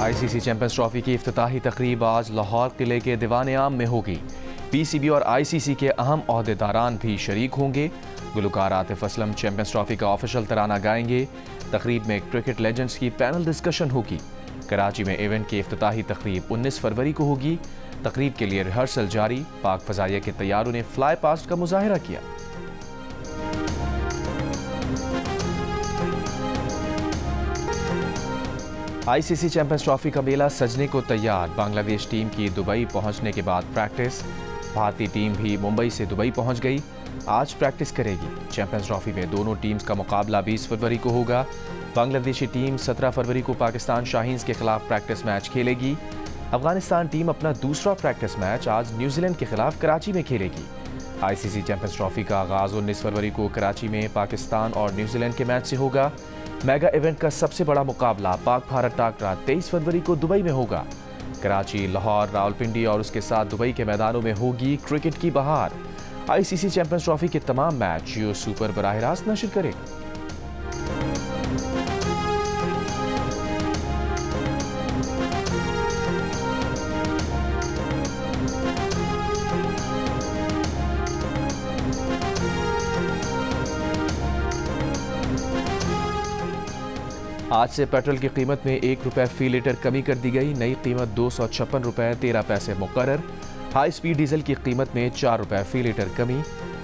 ICC champions trophy की इफ्तिताही तकरीब आज लाहौर किले के दीवान-ए-आम में होगी। पीसीबी और आईसीसी के अहम ओहदेदारान भी शरीक होंगे। गुलकार आतिफ असलम चैंपियंस ट्रॉफी का ऑफिशियल तराना गाएंगे। तकरीब में क्रिकेट लेजेंड्स की पैनल डिस्कशन होगी। कराची में इवेंट की इफ्तिताही तकरीब 19 फरवरी को होगी। तकरीब के लिए रिहर्सल जारी। पाक फजाइया के तैयारों ने फ्लाई पास्ट का मुजाहिरा किया। आईसीसी चैंपियंस ट्रॉफी का मेला सजने को तैयार। बांग्लादेश टीम की दुबई पहुंचने के बाद प्रैक्टिस। भारतीय टीम भी मुंबई से दुबई पहुंच गई। आज प्रैक्टिस करेगी। चैंपियंस ट्रॉफी में दोनों टीम्स का मुकाबला 20 फरवरी को होगा। बांग्लादेशी टीम 17 फरवरी को पाकिस्तान शाहीन्स के खिलाफ प्रैक्टिस मैच खेलेगी। अफगानिस्तान टीम अपना दूसरा प्रैक्टिस मैच आज न्यूजीलैंड के खिलाफ कराची में खेलेगी। आईसीसी चैंपियंस ट्रॉफी का आगाज 19 फरवरी को कराची में पाकिस्तान और न्यूजीलैंड के मैच से होगा। मेगा इवेंट का सबसे बड़ा मुकाबला पाक भारत टाकरा 23 फरवरी को दुबई में होगा। कराची, लाहौर, रावलपिंडी और उसके साथ दुबई के मैदानों में होगी क्रिकेट की बहार। आईसीसी चैंपियंस ट्रॉफी के तमाम मैच जियो सुपर बराह रास्त नशर करेगा। आज से पेट्रोल की कीमत में 1 रुपये फी लीटर कमी कर दी गई। नई कीमत 256 रुपये 13 पैसे मुकर्रर। हाई स्पीड डीजल की कीमत में 4 रुपये फी लीटर कमी।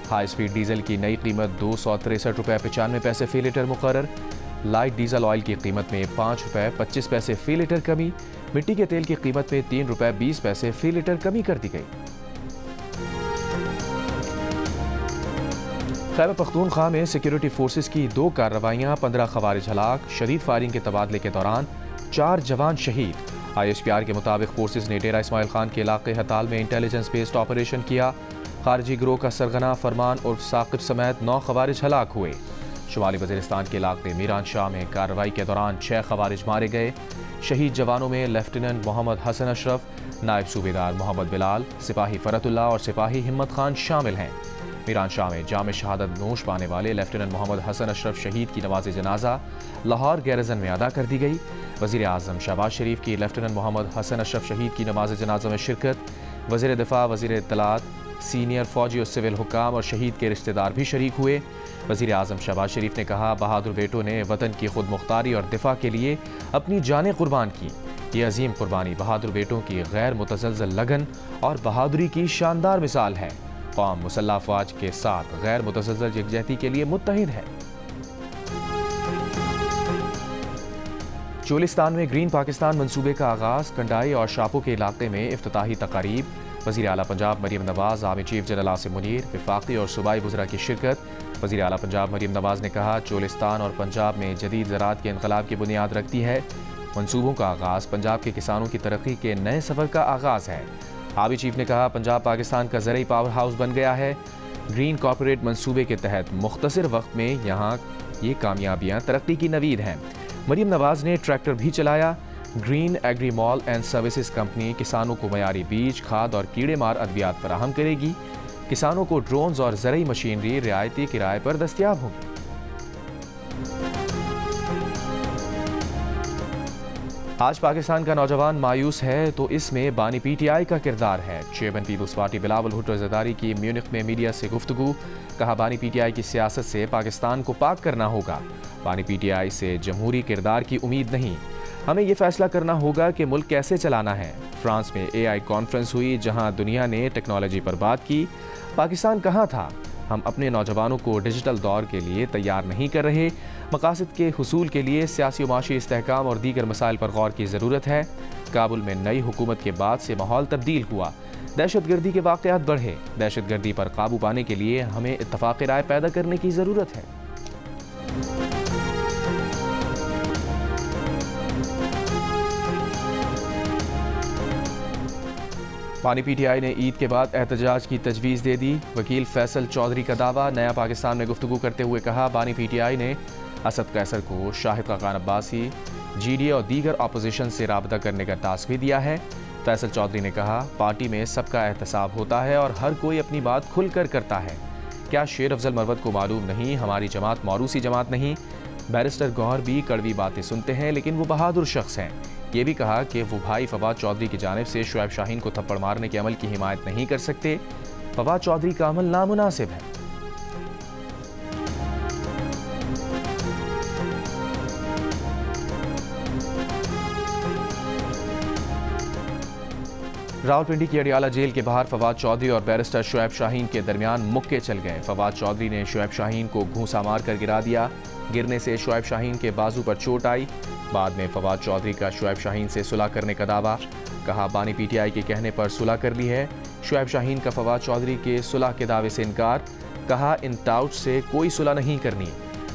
हाई स्पीड डीजल की नई कीमत 263 रुपये 95 पैसे फी लीटर मुकर्रर। लाइट डीजल ऑयल की कीमत में 5 रुपये 25 पैसे फी लीटर कमी। मिट्टी के तेल की कीमत में 3 रुपये 20 पैसे फी लीटर कमी कर दी गई। खैबर पख्तूनख्वा में सिक्योरिटी फोर्सेस की 2 कार्रवाइयां, 15 खवारिज हलाक। शदीद फायरिंग के तबादले के दौरान 4 जवान शहीद। ISPR के मुताबिक फोर्सेस ने डेरा इस्माइल खान के इलाके हताल में इंटेलिजेंस बेस्ड ऑपरेशन किया। खारजी गिरोह का सरगना फरमान उर्फ साकिब समेत 9 खवारिज हलाक हुए। शुमाली वजीरिस्तान के इलाके मीरान शाह में कार्रवाई के दौरान 6 खवारिज मारे गए। शहीद जवानों में लेफ्टिनेंट मोहम्मद हसन अशरफ, नायब सूबेदार मोहम्मद बिलाल, सिपाही फरतुल्ला और सिपाही हिम्मत खान शामिल हैं। मीरान शाह में जाम शहादत नोश पाने वाले लेफ्टिनेंट मोहम्मद हसन अशरफ शहीद की नमाज जनाजा लाहौर गैरजन में अदा कर दी गई। वज़ीर आज़म शहबाज शरीफ की लेफ्टिनेंट मोहम्मद हसन अशरफ शहीद की नमाज जनाजा में शिरकत। वज़ीर दिफा, वज़ीर इत्तलात, सीनियर फौजी और सिविल हुक्काम और शहीद के रिश्तेदार भी शरीक हुए। वज़ीर आज़म शहबाज शरीफ ने कहा, बहादुर बेटों ने वतन की खुद मुख्तारी और दिफा के लिए अपनी जानें कुर्बान की। ये अजीम कुर्बानी बहादुर बेटों की गैर मुतज़लज़ल लगन और बहादुरी की शानदार मिसाल है। कौम मुसल्लह अफवाज के साथ गैर मुतज़लज़ल यकजहती के लिए मुत्तहिद है। चोलिस्तान में ग्रीन पाकिस्तान मंसूबे का आगाज। कंडाई और शापो के इलाके में इफ्तिताही तकारीब। वज़ीर आला Punjab Maryam Nawaz, army chief general Asim Munir, वफाकी और सूबाई वज़रा की शिरकत। वज़ीर आला पंजाब मरीम नवाज ने कहा, चोलिस्तान और पंजाब में जदीद ज़राअत के इनकलाब की बुनियाद रखती है। मंसूबों का आगाज़ पंजाब के किसानों की तरक्की के नए सफ़र का आगाज़ है। आर्मी चीफ ने कहा, पंजाब पाकिस्तान का ज़रई पावर हाउस बन गया है। ग्रीन कॉर्पोरेट मंसूबे के तहत मुख्तसर वक्त में यहाँ ये कामयाबियाँ तरक्की की नवीद हैं। मरीम नवाज ने ट्रैक्टर भी चलाया। Green agri mall and services company किसानों को मयारी बीज, खाद और कीड़े मार अद्वियात फराहम करेगी। किसानों को ड्रोन्स और ज़रई मशीनरी रियायती किराए पर दस्तियाब होगी। आज पाकिस्तान का नौजवान मायूस है तो इसमें बानी PTI का किरदार है। चेयरमैन पीपल्स पार्टी बिलावल भुट्टो ज़रदारी की म्यूनिख में मीडिया से गुफ्तगू। कहा, बानी PTI की सियासत से पाकिस्तान को पाक करना होगा। बानी PTI से जमहूरी किरदार की उम्मीद नहीं। हमें यह फैसला करना होगा कि मुल्क कैसे चलाना है। फ्रांस में AI कॉन्फ्रेंस हुई जहां दुनिया ने टेक्नोलॉजी पर बात की। पाकिस्तान कहाँ था? हम अपने नौजवानों को डिजिटल दौर के लिए तैयार नहीं कर रहे। मकासद के हुसूल के लिए सियासी और माशी इस्तेहकाम और दीगर मसाइल पर गौर की ज़रूरत है। काबुल में नई हुकूमत के बाद से माहौल तब्दील हुआ। दहशतगर्दी के वाक़यात बढ़े। दहशतगर्दी पर काबू पाने के लिए हमें इत्तफ़ाक़ राय पैदा करने की ज़रूरत है। बानी PTI ने ईद के बाद एहतजाज की तजवीज़ दे दी। वकील फैसल चौधरी का दावा। नया पाकिस्तान में गुफ्तगू करते हुए कहा, बानी PTI ने असद कैसर को शाहिद खाकान अब्बासी, GDA और दीगर अपोजिशन से राबता करने का टास्क भी दिया है। फैसल चौधरी ने कहा, पार्टी में सबका एहतसाब होता है और हर कोई अपनी बात खुलकर करता है। क्या शेर अफजल मरवत को मालूम नहीं हमारी जमात मौरूसी जमात नहीं? बैरिस्टर गौहर भी कड़वी बातें सुनते हैं, लेकिन वो बहादुर शख्स हैं। ये भी कहा कि वो भाई फवाद चौधरी की जानिब से शुएब शाहीन को थप्पड़ मारने के अमल की हिमायत नहीं कर सकते। फवाद चौधरी का अमल नामुनासिब है। रावलपिंडी की अडियाला जेल के बाहर फवाद चौधरी और बैरिस्टर शुएब शाहीन के दरमियान मुक्के चल गए। फवाद चौधरी ने शुएब शाहीन को घूंसा मारकर गिरा दिया। गिरने से शुएब शाहीन के बाजू पर चोट आई। बाद में फवाद चौधरी का शुएब शाहीन से सुलह करने का दावा। कहा, बानी पीटीआई के कहने पर सुलह कर ली है। शुएब शाहीन का फवाद चौधरी के सुलह के दावे से इनकार। कहा, इन टाउट से कोई सुलह नहीं करनी।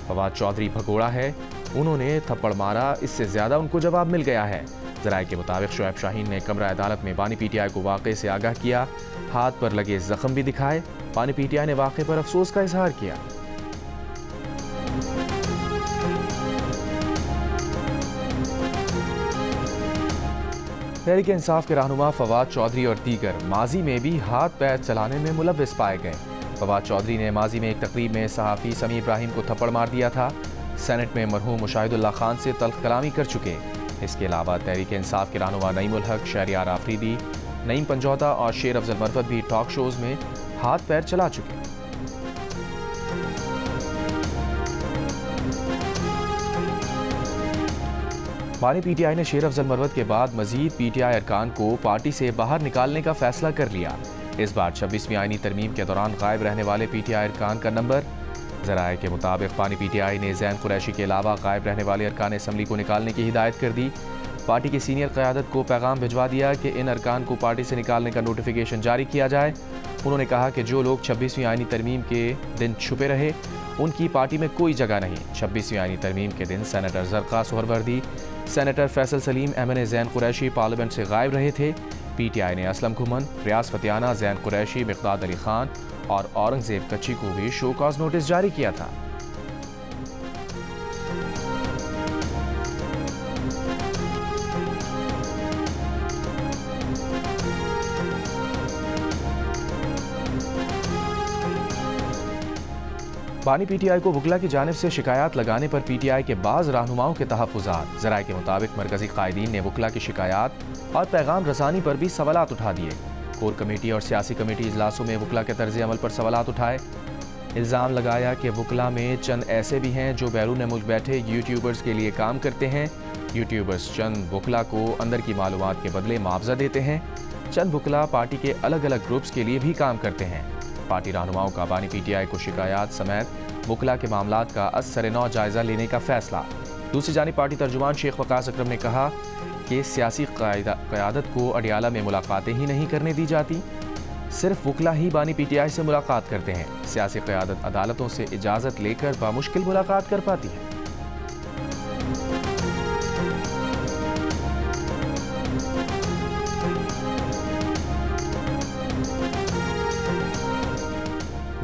फवाद चौधरी भगोड़ा है, उन्होंने थप्पड़ मारा, इससे ज्यादा उनको जवाब मिल गया है। ज़राए के मुताबिक शुएब शाहीन ने कमरा अदालत में बानी पीटीआई को वाक़े से आगाह किया। हाथ पर लगे जख्म भी दिखाए। बानी पीटीआई ने वाक़े पर अफसोस का इजहार किया। तहरीक इंसाफ के रहनुमा फवाद चौधरी और दीगर माजी में भी हाथ पैर चलाने में मुलव्विस पाए गए। फवाद चौधरी ने माजी में एक तकरीब में सहाफ़ी समी इब्राहिम को थप्पड़ मार दिया था। सेनेट में मरहूम मुशाहिदुल्लाह खान से तल्ख कलामी कर चुके। इसके अलावा तहरीक इंसाफ के रहनुमा नईमुल हक, शहरियार आफरीदी, नईम पंजौता और शेर अफजल मरवत भी टॉक शोज में हाथ पैर चला चुके। बानी पीटीआई ने शेर अफजल मरवत के बाद मजीद पीटीआई अरकान को पार्टी से बाहर निकालने का फैसला कर लिया। इस बार 26वीं आईनी तरमीम के दौरान गायब रहने वाले पीटीआई अरकान का नंबर। ज़राए के मुताबिक बानी पीटीआई ने ज़ैन कुरैशी के अलावा गायब रहने वाले अरकान असम्बली को निकालने की हिदायत कर दी। पार्टी की सीनियर क़यादत को पैगाम भिजवा दिया कि इन अरकान को पार्टी से निकालने का नोटिफिकेशन जारी किया जाए। उन्होंने कहा कि जो लोग 26वीं आईनी तरमीम के दिन छुपे रहे, उनकी पार्टी में कोई जगह नहीं। 26वीं आईनी तरमीम के दिन senator Zarqa Suhrawardy, senator Faisal Saleem, MNA Zain Qureshi parliament से गायब रहे थे। पीटीआई ने असलम घुमन, रियाज फतियाना, ज़ैन कुरैशी, मिक़दाद अली खान और औरंगज़ेब कच्ची को भी शो कॉज नोटिस जारी किया था। बानी पीटीआई को वकला की जानिब से शिकायत लगाने पर पीटीआई के बाज़ रहनुमाओं के तहफ़्फ़ुज़ात। ज़राए के मुताबिक मरकज़ी कायदीन ने वकला की शिकायत और पैगाम रसानी पर भी सवालात उठा दिए। कोर कमेटी और सियासी कमेटी इजलासों में वकला के तर्ज़ अमल पर सवालात उठाए। इल्ज़ाम लगाया कि वकला में चंद ऐसे भी हैं जो बैरून मुल्क बैठे यूट्यूबर्स के लिए काम करते हैं। यूट्यूबर्स चंद वकला को अंदर की मालूमात के बदले मुआवजा देते हैं। चंद वकला पार्टी के अलग अलग ग्रुप्स के लिए भी काम करते हैं। पार्टी रहनुमाओं का बानी पीटीआई को शिकायत समेत वकला के मामलात का असर-ए-नौ जायज़ा लेने का फैसला। दूसरी जानिब पार्टी तर्जुमान शेख वकास अकरम ने कहा कि सियासी क़यादत को अडियाला में मुलाकातें ही नहीं करने दी जाती, सिर्फ वकला ही बानी पीटीआई से मुलाकात करते हैं। सियासी क़यादत अदालतों से इजाज़त लेकर बामुश्किल मुलाकात कर पाती है।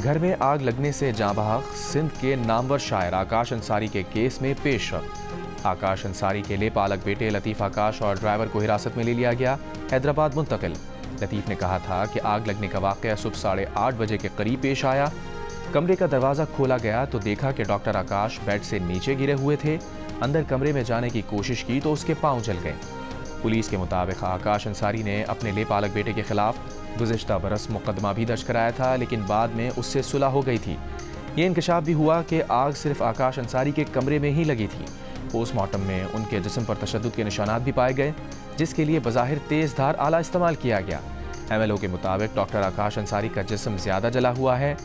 घर में आग लगने से जाँ बहक सिंध के नामवर शायर आकाश अंसारी के केस में पेशरफ। आकाश अंसारी के लेपालक बेटे लतीफ़ आकाश और ड्राइवर को हिरासत में ले लिया गया, हैदराबाद मुंतकिल। लतीफ़ ने कहा था कि आग लगने का वाक़या सुबह 8:30 बजे के करीब पेश आया। कमरे का दरवाज़ा खोला गया तो देखा कि डॉक्टर आकाश बेड से नीचे गिरे हुए थे। अंदर कमरे में जाने की कोशिश की तो उसके पाँव जल गए। पुलिस के मुताबिक आकाश अंसारी ने अपने लेपालक बेटे के खिलाफ गुज़िश्ता बरस मुकदमा भी दर्ज कराया था, लेकिन बाद में उससे सुलह हो गई थी। ये इंकशाफ भी हुआ कि आग सिर्फ आकाश अंसारी के कमरे में ही लगी थी। पोस्टमार्टम में उनके जिस्म पर तशद्दुद के निशानात भी पाए गए, जिसके लिए बज़ाहिर तेज़ धार आला इस्तेमाल किया गया। MLO के मुताबिक डॉक्टर आकाश अंसारी का जिस्म ज़्यादा जला हुआ है।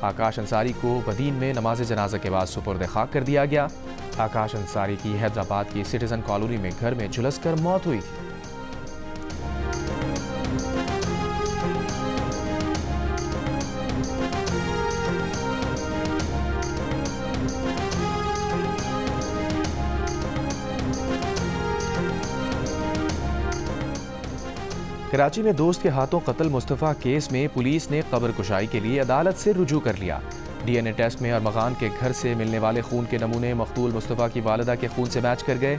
आकाश अंसारी को बदीन में नमाज जनाजा के बाद सुपुर्द खाक कर दिया गया। आकाश अंसारी की हैदराबाद की सिटीजन कॉलोनी में घर में झुलस कर मौत हुई थी। कराची में दोस्त के हाथों कत्ल मुस्तफ़ा केस में पुलिस ने कब्र कुशाई के लिए अदालत से रुजू कर लिया। DNA टेस्ट में अरमगान के घर से मिलने वाले खून के नमूने मकतूल मुस्तफ़ा की वालिदा के खून से मैच कर गए।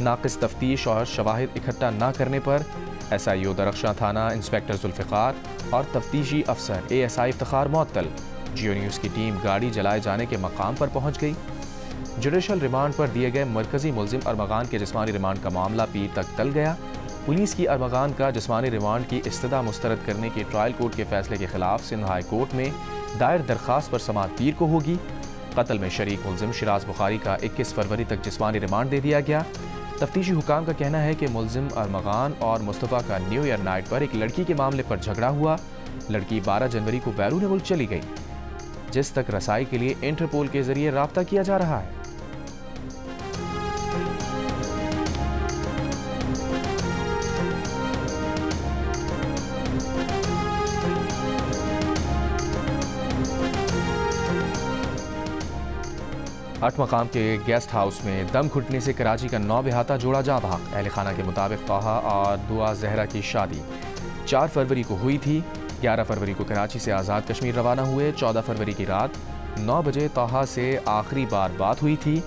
नाक़िस तफ्तीश और शवाहिद इकट्ठा न करने पर SIO दरख्शां थाना इंस्पेक्टर जुल्फ़िकार और तफ्तीशी अफसर ASI इफ्तिखार मुअत्तल। जियो न्यूज़ की टीम गाड़ी जलाए जाने के मकाम पर पहुँच गई। जुडिशल रिमांड पर दिए गए मरकजी मुलजिम अरमगान के जिस्मानी रिमांड का मामला पीर तक टल गया। पुलिस की अरमगान का जिस्मानी रिमांड की इस्तदा मुस्तरद करने के ट्रायल कोर्ट के फैसले के खिलाफ सिंध हाई कोर्ट में दायर दरख्वास्त पर समाअत पीर को होगी। कत्ल में शरीक मुलजिम शिराज बुखारी का 21 फरवरी तक जिस्मानी रिमांड दे दिया गया। तफ्तीशी हुकाम का कहना है कि मुलजिम अरमगान और मुस्तफ़ा का न्यू ईयर नाइट पर एक लड़की के मामले पर झगड़ा हुआ। लड़की 12 जनवरी को बैरून मुल्क चली गई, जिस तक रसाई के लिए इंटरपोल के जरिए राब्ता किया जा रहा है। आठ मकाम के गेस्ट हाउस में दम घुटने से कराची का 9 बेहाता जोड़ा जाँ भाग। अहल खाना के मुताबिक तोहा और दुआ जहरा की शादी 4 फरवरी को हुई थी। 11 फरवरी को कराची से आज़ाद कश्मीर रवाना हुए। 14 फरवरी की रात 9 बजे तोहा से आखिरी बार बात हुई थी।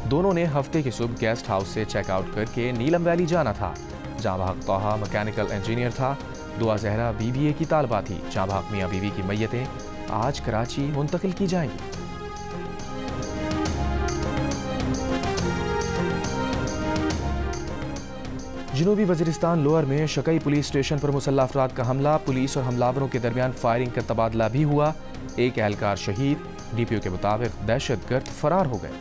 दोनों ने हफ्ते की सुबह गेस्ट हाउस से चेकआउट करके नीलम वैली जाना था। जाँ भाग तोहा मैकेनिकल इंजीनियर था। दुआ जहरा BBA की तालबा थी। जाँ भाग मियाँ बीवी की मैयतें आज कराची मुंतकिल की जाएंगी। जनूबी वज़ीरिस्तान लोअर में शकई पुलिस स्टेशन पर मुसल्लह अफराद का हमला। पुलिस और हमलावरों के दरमियान फायरिंग का तबादला भी हुआ। एक एहलकार शहीद। DPO के मुताबिक दहशतगर्द फरार हो गए।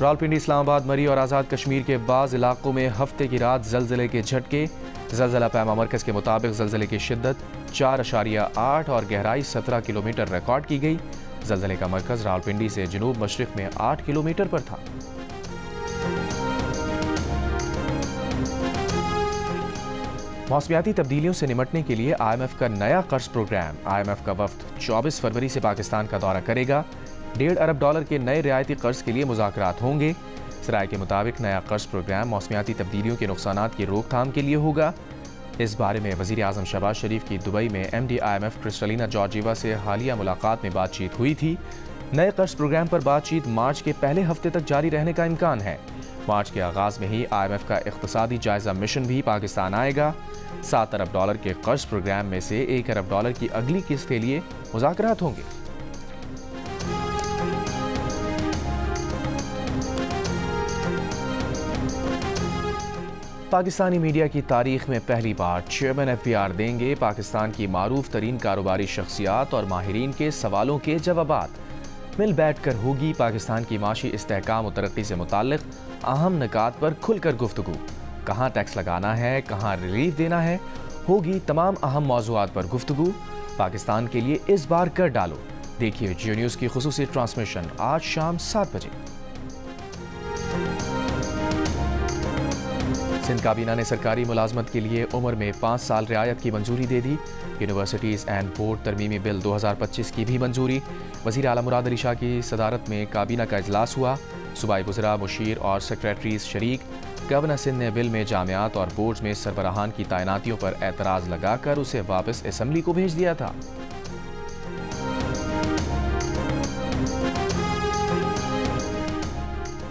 रावलपिंडी, इस्लामाबाद, मरी और आज़ाद कश्मीर के बाज़ इलाकों में हफ्ते की रात जलजले के झटके। जलजला पैमा मरकज़ के मुताबिक जलजले की शिद्दत 4.8 और गहराई 17 किलोमीटर रिकॉर्ड की गई। जलजले का मरकज़ रावलपिंडी से जनूब मशरिक़ में 8 किलोमीटर पर था। मौसमियाती तब्दीलियों से निमटने के लिए IMF का नया कर्ज प्रोग्राम। IMF का वफ्द 24 फरवरी से पाकिस्तान का दौरा करेगा। $1.5 अरब के नए रियायती कर्ज के लिए मुज़ाकरात होंगे। सराय के मुताबिक नया कर्ज प्रोग्राम मौसमियाती तब्दीलियों के नुकसानात की रोकथाम के लिए होगा। इस बारे में वज़ीर आज़म शहबाज शरीफ की दुबई में MD IMF क्रिस्टलिना जॉर्जिवा से हालिया मुलाकात में बातचीत हुई थी। नए कर्ज प्रोग्राम पर बातचीत मार्च के पहले हफ्ते तक जारी रहने का इम्कान है। मार्च के आगाज़ में ही IMF का इक़्तिसादी जायज़ा मिशन भी पाकिस्तान आएगा। $7 अरब के कर्ज प्रोग्राम में से $1 अरब की अगली किस्त के लिए मुज़ाकरात होंगे। पाकिस्तानी मीडिया की तारीख में पहली बार चेयरमैन FBR देंगे। पाकिस्तान की मारूफ तरीन कारोबारी शख्सियात और माहिरीन के सवालों के जवाबात। मिल बैठ कर होगी पाकिस्तान की माशी इस्तेहकाम और तरक्की से मुताल्लिक अहम निकात पर खुलकर गुफ्तगू। कहाँ टैक्स लगाना है, कहाँ रिलीफ देना है, होगी तमाम अहम मौज़ूआत पर गुफ्तगू। पाकिस्तान के लिए इस बार कर डालो। देखिए जियो न्यूज़ की खुसूसी ट्रांसमिशन आज शाम 7 बजे। सिंध काबीना ने सरकारी मुलाजमत के लिए उम्र में 5 साल रियायत की मंजूरी दे दी। यूनिवर्सिटीज़ एंड बोर्ड तरमीमी बिल 2025 की भी मंजूरी। वज़ीर आला मुराद अली शाह की सदारत में काबीना का इजलास हुआ। सूबाई वज़रा, मुशीर और सेक्रेटरीज शरीक। गवर्नर सिंध ने बिल में जामियात और बोर्ड्स में सरबराहान की तैनातियों पर एतराज़ लगाकर उसे वापस असम्बली को भेज दिया था।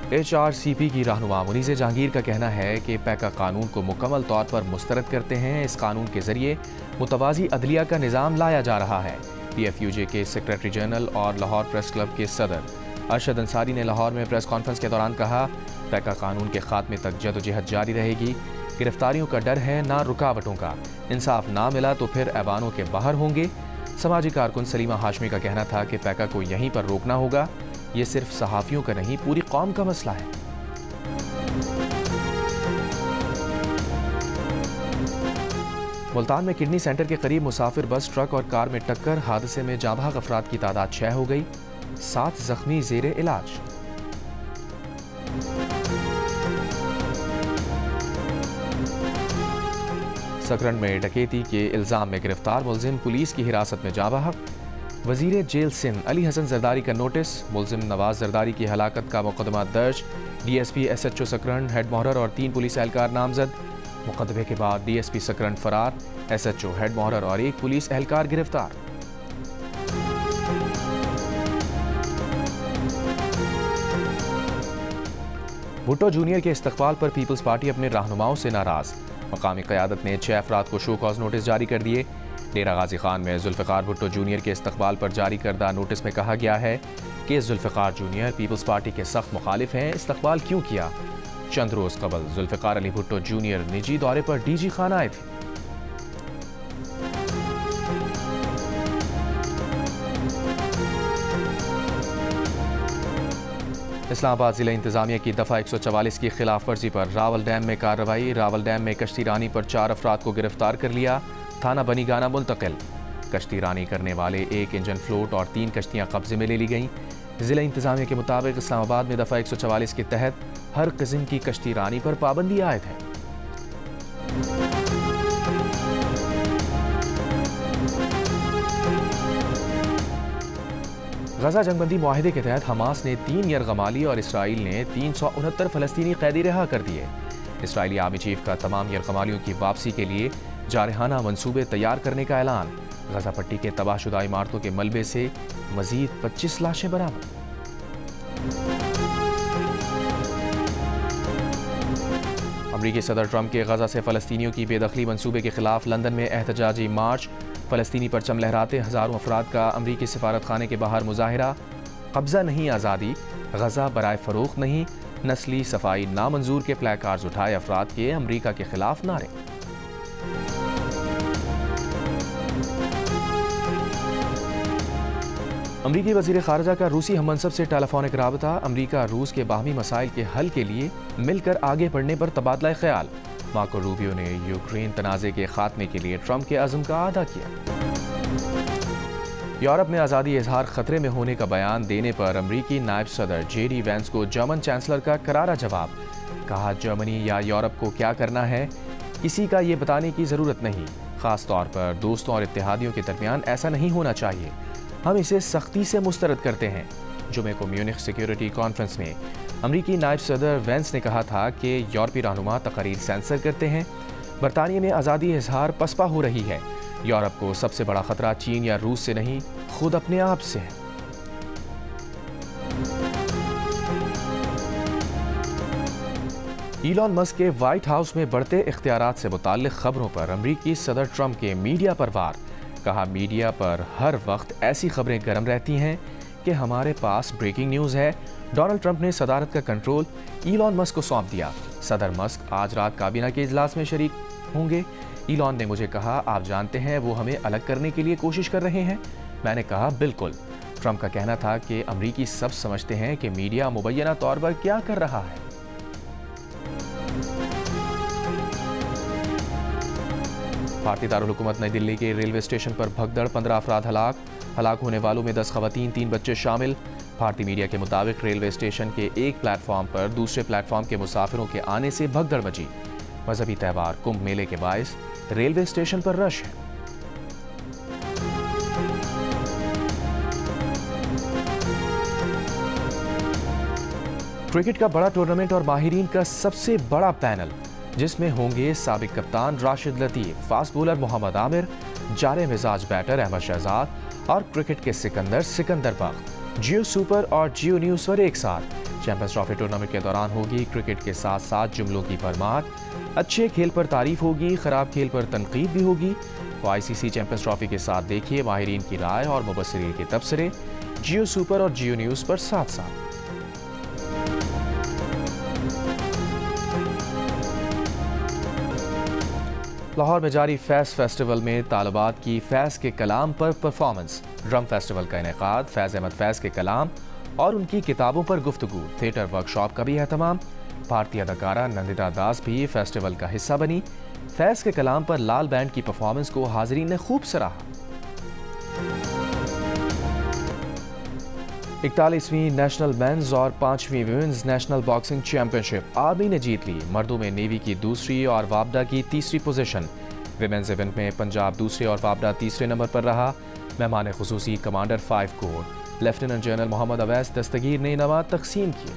HRCP की रहनुमा मुनीज़ जहांगीर का कहना है कि पैका कानून को मुकम्मल तौर पर मुस्तरद करते हैं। इस कानून के जरिए मुतवाज़ी अदलिया का निज़ाम लाया जा रहा है। PFUJ के सेक्रेटरी जनरल और लाहौर प्रेस क्लब के सदर अरशद अंसारी ने लाहौर में प्रेस कॉन्फ्रेंस के दौरान कहा, पैका कानून के खात्मे तक जदोजहद जारी रहेगी। गिरफ्तारियों का डर है, ना रुकावटों का। इंसाफ ना मिला तो फिर ऐवानों के बाहर होंगे। समाजी कारकुन सलीमा हाशमी का कहना था कि पैका को यहीं पर रोकना होगा। ये सिर्फ सहाफ़ियों का नहीं, पूरी कौम का मसला है। मुल्तान में किडनी सेंटर के करीब मुसाफिर बस, ट्रक और कार में टक्कर। हादसे में जाँ भाग अफराद की तादाद 6 हो गई। 7 जख्मी ज़ेरे इलाज। सकरन में डकैती के इल्जाम में गिरफ्तार मुलजिम पुलिस की हिरासत में जाँ भाग। वजीर जेल सिंध अली हसन जरदारी का नोटिस। मुलजिम नवाज जरदारी की हलाकत का मुकदमा दर्ज। DSP SHO सकरन, हेड मोहर्रर और 3 पुलिस एहलकार नामजद। मुकदमे के बाद DSP सकरन फरार। SHO, हेड मोहर्रर और 1 पुलिस एहलकार गिरफ्तार। भुट्टो जूनियर के इस्तकबाल पर पीपल्स पार्टी अपने रहनुमाओं से नाराज। मकामी क़यादत ने 6 अफराद को शो कॉज नोटिस जारी कर दिए। डेरा गाजी खान में जुल्फ़िकार भुट्टो जूनियर के इस्तकबाल पर जारी करदा नोटिस में कहा गया है कि जुल्फ़िकार जूनियर पीपल्स पार्टी के सख्त मुखालिफ हैं। इस्तकबाल क्यों किया? चंद रोज़ कबल जुल्फ़िकार अली भुट्टो जूनियर निजी दौरे पर डीजी खान आए थे। इस्लामाबाद जिला इंतजामिया की दफ़ा 144 की खिलाफ वर्जी पर रावल डैम में कार्रवाई। रावल डैम में कश्ती रानी पर 4 अफराद को गिरफ्तार कर लिया। थाना बनीगाना मुंतकिल। कश्ती रानी करने वाले 1 इंजन फ्लोट और 3 कश्तियाँ कब्जे में ले ली गईं। जिला इंतजामिया के मुताबिक इस्लामाबाद में दफ़ा 144 के तहत हर किस्म की कश्ती रानी पर पाबंदी आयद है। गजा जंगबंदी मुआहिदे के तहत हमास ने 3 यरगमाली और इसराइल ने 369 फ़लस्तीनी कैदी रिहा कर दिए। इसराइली आर्मी चीफ का तमाम यरगमालियों की वापसी के लिए जारहाना मंसूबे तैयार करने का ऐलान। गजा पट्टी के तबाहशुदा इमारतों के मलबे से मजीद 25 लाशें बरामद। अमरीकी सदर ट्रंप के गजा से फ़लस्तीनियों की बेदखली मंसूबे के खिलाफ लंदन में एहतजाजी मार्च। फ़लस्तीनी परचम लहराते हज़ारों अफराद का अमरीकी सिफारत खाने के बाहर मुजाहिरा। कब्ज़ा नहीं आज़ादी, गजा बराए फ़रोख्त नहीं, नस्ली सफाई नामंजूर के प्ले कार्ड्स उठाए अफराद के अमरीका के खिलाफ नारे। अमरीकी वज़ीर ख़ारजा का रूसी हममनसब से टेलीफोनिक राबता। अमरीका रूस के बाहमी मसाइल के हल के लिए मिलकर आगे बढ़ने पर तबादला ख्याल। मार्को रूबियो ने यूक्रेन तनाज़े के खात्मे के लिए ट्रंप के अज़्म का अदा किया। यूरोप में आज़ादी इजहार खतरे में होने का बयान देने पर अमरीकी नायब सदर JD वैंस को जर्मन चांसलर का करारा जवाब। कहा, जर्मनी या यूरोप को क्या करना है किसी का ये बताने की ज़रूरत नहीं। ख़ास तौर पर दोस्तों और इत्तेहादियों के दरमियान ऐसा नहीं होना चाहिए। हम इसे सख्ती से मुस्तरद करते हैं। जुमे को म्यूनिख सिक्योरिटी कॉन्फ्रेंस में अमरीकी नायब सदर वैंस ने कहा था कि यूरोपीय रहनुमा तकरीर सेंसर करते हैं। बरतानिया में आज़ादी इजहार पसपा हो रही है। यूरोप को सबसे बड़ा खतरा चीन या रूस से नहीं, खुद अपने आप से है। ईलॉन मस्क के व्हाइट हाउस में बढ़ते इख्तियारात से मुताल्लिक खबरों पर अमरीकी सदर ट्रंप के मीडिया पर वार। कहा, मीडिया पर हर वक्त ऐसी खबरें गर्म रहती हैं कि हमारे पास ब्रेकिंग न्यूज़ है। डोनाल्ड ट्रंप ने सदारत का कंट्रोल ईलॉन मस्क को सौंप दिया। सदर मस्क आज रात काबीना के इजलास में शरीक होंगे। ईलॉन ने मुझे कहा, आप जानते हैं वो हमें अलग करने के लिए कोशिश कर रहे हैं। मैंने कहा, बिल्कुल। ट्रंप का कहना था कि अमरीकी सब समझते हैं कि मीडिया मुबैना तौर पर क्या कर रहा है। भारतीय दारुल हुकूमत नई दिल्ली के रेलवे स्टेशन पर भगदड़, 15 अफराद हलाक होने वालों में 10 खवातीन, 3 बच्चे शामिल। भारतीय मीडिया के मुताबिक रेलवे स्टेशन के एक प्लेटफॉर्म पर दूसरे प्लेटफॉर्म के मुसाफिरों के आने से भगदड़ मची। मजहबी त्यौहार कुंभ मेले के बायस रेलवे स्टेशन पर रश है। क्रिकेट का बड़ा टूर्नामेंट और माहिरीन का सबसे बड़ा पैनल, जिसमें होंगे साबिक कप्तान राशिद लतीफ, फास्ट बॉलर मोहम्मद आमिर, जारे मिजाज बैटर अहमद शहजाद और क्रिकेट के सिकंदर बख्त। जियो सुपर और जियो न्यूज़ पर एक साथ। चैंपियंस ट्रॉफी टूर्नामेंट के दौरान होगी क्रिकेट के साथ साथ जुमलों की भरमार। अच्छे खेल पर तारीफ होगी, खराब खेल पर तनकीद भी होगी। तो ICC चैंपियंस ट्रॉफी के साथ देखिए माहिरीन की राय और मुबस्सिरीन के तबसरे जियो सुपर और जियो न्यूज़ पर साथ साथ। लाहौर में जारी फैज़ फेस्टिवल में तालिबात की फैज़ के कलाम पर परफॉर्मेंस। ड्रम फेस्टिवल का इनेकाद, फैज़ अहमद फैज़ के कलाम और उनकी किताबों पर गुफ्तगू। थिएटर वर्कशॉप का भी एहतमाम। भारतीय अदाकारा नंदिता दास भी फेस्टिवल का हिस्सा बनी। फैज़ के कलाम पर लाल बैंड की परफॉर्मेंस को हाज़रीन ने खूब सराहा। 41वीं नेशनल मेंस और 5वीं women's national boxing championship army ने जीत ली। मर्दों में नेवी की दूसरी और वापडा की तीसरी पोजीशन। विमेंस इवेंट में पंजाब दूसरे और वापडा तीसरे नंबर पर रहा। मेहमान खुसूसी commander 5 corps lieutenant general Mohammad Awais Dastgir ने इनामात तकसीम किए।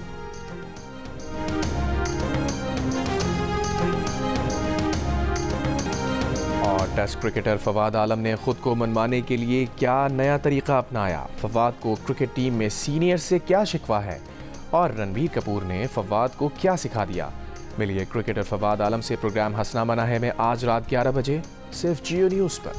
और टेस्ट क्रिकेटर फवाद आलम ने खुद को मनवाने के लिए क्या नया तरीका अपनाया। फवाद को क्रिकेट टीम में सीनियर से क्या शिकवा है और रणबीर कपूर ने फवाद को क्या सिखा दिया। मिलिए क्रिकेटर फवाद आलम से प्रोग्राम हंसना मना है में आज रात 11 बजे सिर्फ जियो न्यूज़ पर।